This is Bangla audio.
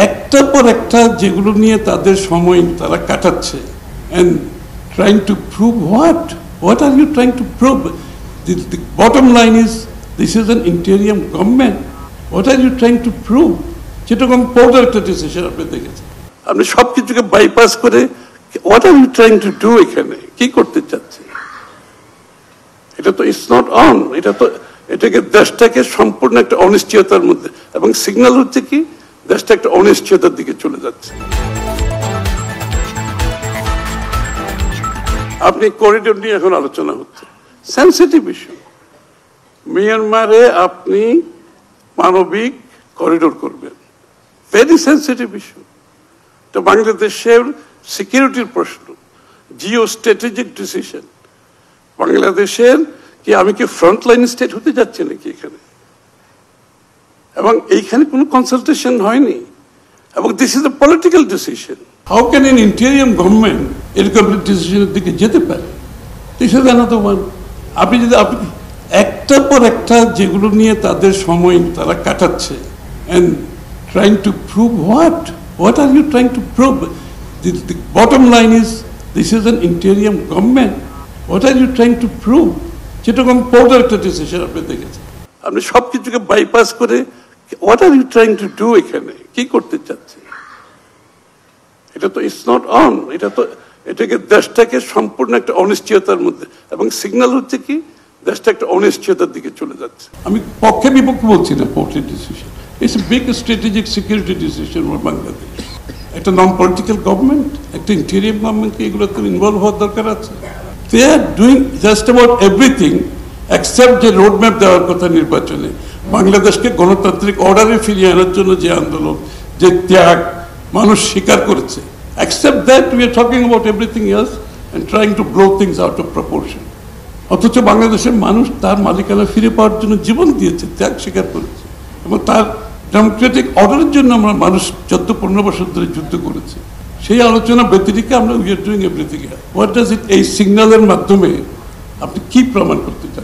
একটার পর একটা যেগুলো নিয়ে তাদের সময় তারা কাটাচ্ছে and trying to prove what are you trying to prove? The bottom line is this is an interim government. What are you trying to prove? Chittagong পোর্টের একটা ডিসিশন আপনি দেখেছেন, আপনি সবকিছুকে বাইপাস করে what are you trying to do এখানে কি করতে চাচ্ছেন? এটা তো ইটস নট অন, এটা তো এটাকে দেশটাকে সম্পূর্ণ একটা অনিশ্চয়তার মধ্যে, এবং সিগন্যাল হচ্ছে কি দেশটা একটা অনিশ্চয়তার দিকে চলে যাচ্ছে। আপনি করিডোর নিয়ে এখন আলোচনা হচ্ছে, সেন্সিটিভ ইস্যু। মিয়ানমারে আপনি মানবিক করিডোর করবেন, ভেরি সেন্সিটিভ ইস্যু। তো বাংলাদেশের সিকিউরিটির প্রশ্ন, জিও স্ট্র্যাটেজিক ডিসিশন। বাংলাদেশের কি আমি কি ফ্রন্টলাইন স্টেট হতে যাচ্ছি নাকি এখানে? এবং এইখানে কোনো কনসালটেশন হয়নি, এবং this is a political decision. How can N interim government এরকম ডিসিশনের দিকে যেতে পারে? This is another one. আপনি একটার পর একটা যেগুলো নিয়ে তাদের সময় তারা কাটাচ্ছে and trying to prove what are you trying to prove? The bottom line is this is an interim government. What are you trying to prove? Chittagong পোর্টের একটা ডিসিশন আপনি দেখেছেন, আপনি সবকিছুকে বাইপাস করে what are you trying to do এখানে কি করতে চাচ্ছেন? এটা তো ইটস নট অন, এটা তো এটাকে দেশটাকে সম্পূর্ণ একটা অনিশ্চয়তার মধ্যে, এবং সিগন্যাল হচ্ছে কি দেশটা একটা অনিশ্চয়তার দিকে চলে যাচ্ছে। আমি পক্ষে বিপক্ষে বলছি না, পোর্টের decision it's a big strategic security decision for Bangladesh. একটা নন পলিটিক্যাল গভর্নমেন্ট, একটা ইন্টেরিয়াম গভর্নমেন্টকে এগুলোতে ইনভলভ হওয়ার দরকার আছে। They are doing just about everything except যে রোডম্যাপ দেওয়ার কথা নির্বাচনে, বাংলাদেশকে গণতান্ত্রিক অর্ডারে ফিরিয়ে আনার জন্য যে আন্দোলন, যে ত্যাগ মানুষ স্বীকার করেছে, except that we are talking about everything else and trying to blow things out of proportion. অথচ বাংলাদেশের মানুষ তার মালিকানা ফিরে পাওয়ার জন্য জীবন দিয়েছে, ত্যাগ স্বীকার করেছে, এবং তার ডেমোক্রেটিক অর্ডারের জন্য আমরা মানুষ 14-15 বছর ধরে যুদ্ধ করেছি। সেই আলোচনা ব্যতিরিকে আমরা we are doing everything. What does it, এই সিগন্যালের মাধ্যমে আপনি কি প্রমাণ করতে চান?